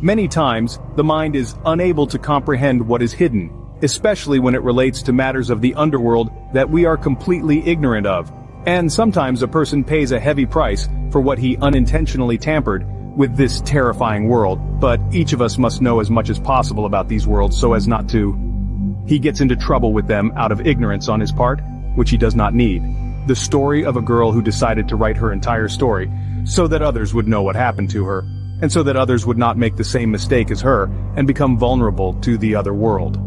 Many times, the mind is unable to comprehend what is hidden, especially when it relates to matters of the underworld that we are completely ignorant of. And sometimes a person pays a heavy price for what he unintentionally tampered with this terrifying world, but each of us must know as much as possible about these worlds so as not to. He gets into trouble with them out of ignorance on his part, which he does not need. The story of a girl who decided to write her entire story so that others would know what happened to her, and so that others would not make the same mistake as her and become vulnerable to the other world.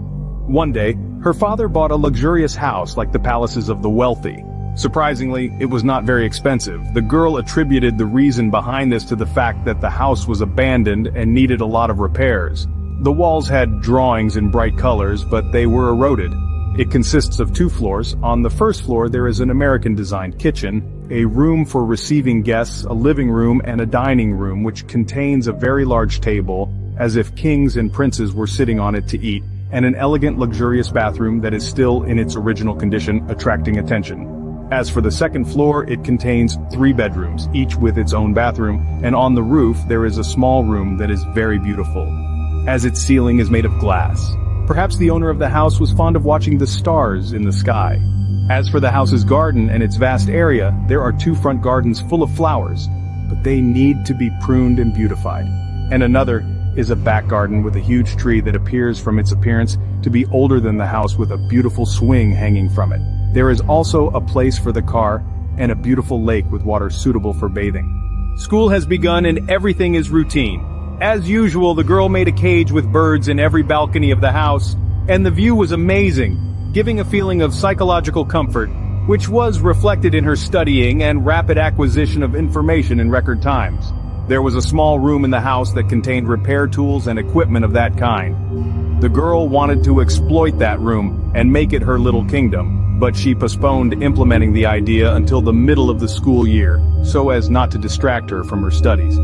One day, her father bought a luxurious house like the palaces of the wealthy. Surprisingly, it was not very expensive. The girl attributed the reason behind this to the fact that the house was abandoned and needed a lot of repairs. The walls had drawings in bright colors, but they were eroded. It consists of 2 floors. On the first floor there is an American-designed kitchen, a room for receiving guests, a living room, and a dining room which contains a very large table, as if kings and princes were sitting on it to eat, and an elegant luxurious bathroom that is still in its original condition, attracting attention. As for the second floor, it contains 3 bedrooms, each with its own bathroom, and on the roof there is a small room that is very beautiful, as its ceiling is made of glass. Perhaps the owner of the house was fond of watching the stars in the sky. As for the house's garden and its vast area, there are 2 front gardens full of flowers, but they need to be pruned and beautified. And another is a back garden with a huge tree that appears from its appearance to be older than the house, with a beautiful swing hanging from it. There is also a place for the car and a beautiful lake with water suitable for bathing. School has begun and everything is routine. As usual, the girl made a cage with birds in every balcony of the house, and the view was amazing, giving a feeling of psychological comfort, which was reflected in her studying and rapid acquisition of information in record times. There was a small room in the house that contained repair tools and equipment of that kind. The girl wanted to exploit that room and make it her little kingdom, but she postponed implementing the idea until the middle of the school year, so as not to distract her from her studies.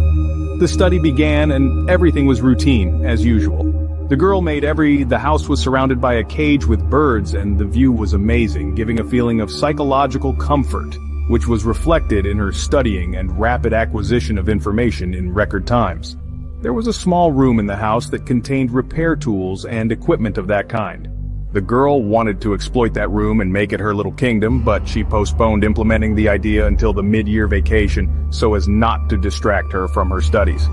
The study began and everything was routine, as usual. The girl made the house was surrounded by a cage with birds, and the view was amazing, giving a feeling of psychological comfort, which was reflected in her studying and rapid acquisition of information in record times. There was a small room in the house that contained repair tools and equipment of that kind. The girl wanted to exploit that room and make it her little kingdom, but she postponed implementing the idea until the mid-year vacation so as not to distract her from her studies.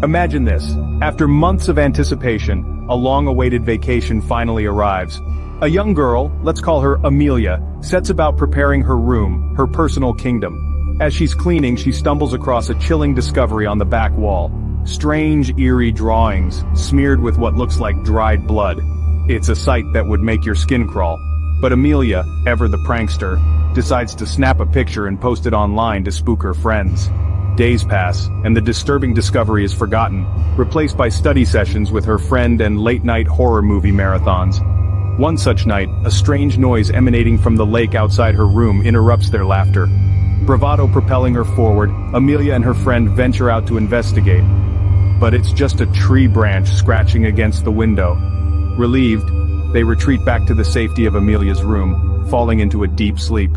Imagine this. After months of anticipation, a long-awaited vacation finally arrives. A young girl, let's call her Amelia, sets about preparing her room, her personal kingdom. As she's cleaning, she stumbles across a chilling discovery on the back wall. Strange, eerie drawings, smeared with what looks like dried blood. It's a sight that would make your skin crawl. But Amelia, ever the prankster, decides to snap a picture and post it online to spook her friends. Days pass, and the disturbing discovery is forgotten, replaced by study sessions with her friend and late-night horror movie marathons. One such night, a strange noise emanating from the lake outside her room interrupts their laughter. Bravado propelling her forward, Amelia and her friend venture out to investigate. But it's just a tree branch scratching against the window. Relieved, they retreat back to the safety of Amelia's room, falling into a deep sleep.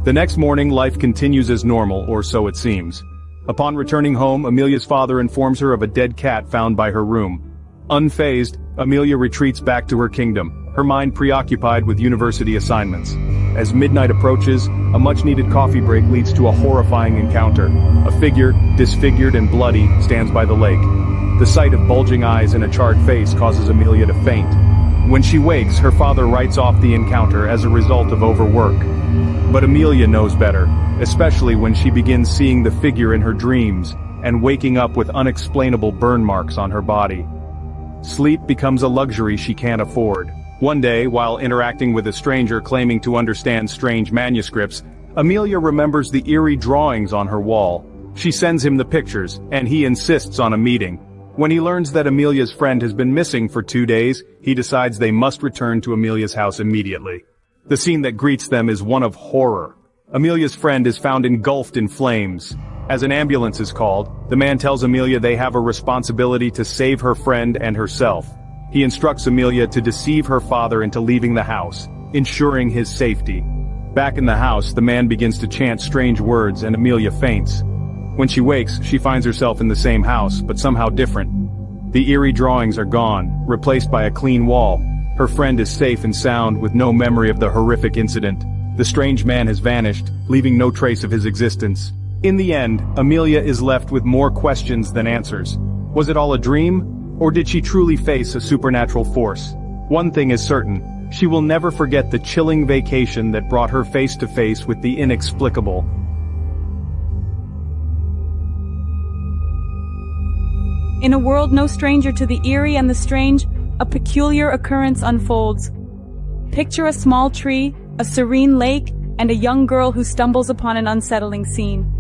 The next morning, life continues as normal, or so it seems. Upon returning home, Amelia's father informs her of a dead cat found by her room. Unfazed, Amelia retreats back to her kingdom, her mind preoccupied with university assignments. As midnight approaches, a much-needed coffee break leads to a horrifying encounter. A figure, disfigured and bloody, stands by the lake. The sight of bulging eyes and a charred face causes Amelia to faint. When she wakes, her father writes off the encounter as a result of overwork. But Amelia knows better, especially when she begins seeing the figure in her dreams, and waking up with unexplainable burn marks on her body. Sleep becomes a luxury she can't afford. One day, while interacting with a stranger claiming to understand strange manuscripts, Amelia remembers the eerie drawings on her wall. She sends him the pictures, and he insists on a meeting. When he learns that Amelia's friend has been missing for 2 days, he decides they must return to Amelia's house immediately. The scene that greets them is one of horror. Amelia's friend is found engulfed in flames. As an ambulance is called, the man tells Amelia they have a responsibility to save her friend and herself. He instructs Amelia to deceive her father into leaving the house, ensuring his safety. Back in the house, the man begins to chant strange words and Amelia faints. When she wakes, she finds herself in the same house, but somehow different. The eerie drawings are gone, replaced by a clean wall. Her friend is safe and sound with no memory of the horrific incident. The strange man has vanished, leaving no trace of his existence. In the end, Amelia is left with more questions than answers. Was it all a dream? Or did she truly face a supernatural force? One thing is certain, she will never forget the chilling vacation that brought her face to face with the inexplicable. In a world no stranger to the eerie and the strange, a peculiar occurrence unfolds. Picture a small tree, a serene lake, and a young girl who stumbles upon an unsettling scene.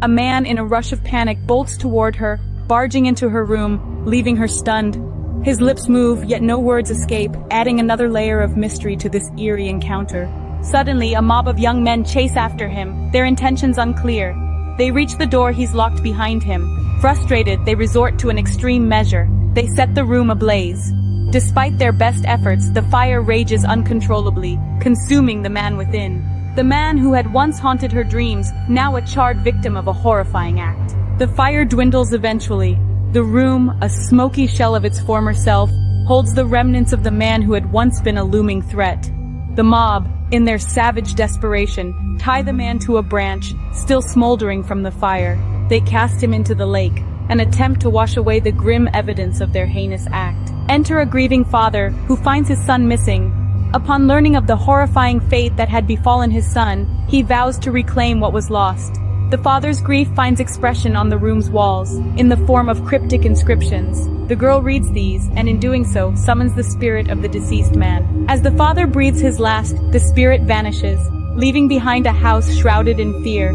A man in a rush of panic bolts toward her, barging into her room, leaving her stunned. His lips move, yet no words escape, adding another layer of mystery to this eerie encounter. Suddenly, a mob of young men chase after him, their intentions unclear. They reach the door he's locked behind him. Frustrated, they resort to an extreme measure. They set the room ablaze. Despite their best efforts, the fire rages uncontrollably, consuming the man within. The man who had once haunted her dreams, now a charred victim of a horrifying act. The fire dwindles eventually. The room, a smoky shell of its former self, holds the remnants of the man who had once been a looming threat. The mob, in their savage desperation, tie the man to a branch, still smoldering from the fire. They cast him into the lake, an attempt to wash away the grim evidence of their heinous act. Enter a grieving father, who finds his son missing. Upon learning of the horrifying fate that had befallen his son, he vows to reclaim what was lost. The father's grief finds expression on the room's walls, in the form of cryptic inscriptions. The girl reads these, and in doing so, summons the spirit of the deceased man. As the father breathes his last, the spirit vanishes, leaving behind a house shrouded in fear.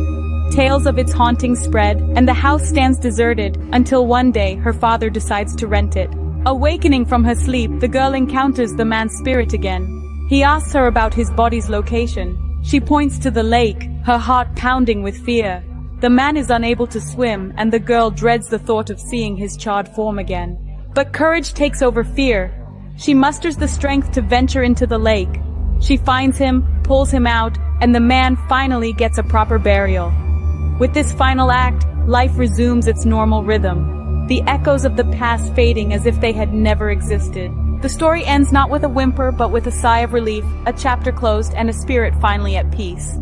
Tales of its haunting spread, and the house stands deserted, until one day her father decides to rent it. Awakening from her sleep, the girl encounters the man's spirit again. He asks her about his body's location. She points to the lake, her heart pounding with fear. The man is unable to swim, and the girl dreads the thought of seeing his charred form again. But courage takes over fear. She musters the strength to venture into the lake. She finds him, pulls him out, and the man finally gets a proper burial. With this final act, life resumes its normal rhythm, the echoes of the past fading as if they had never existed. The story ends not with a whimper but with a sigh of relief, a chapter closed and a spirit finally at peace.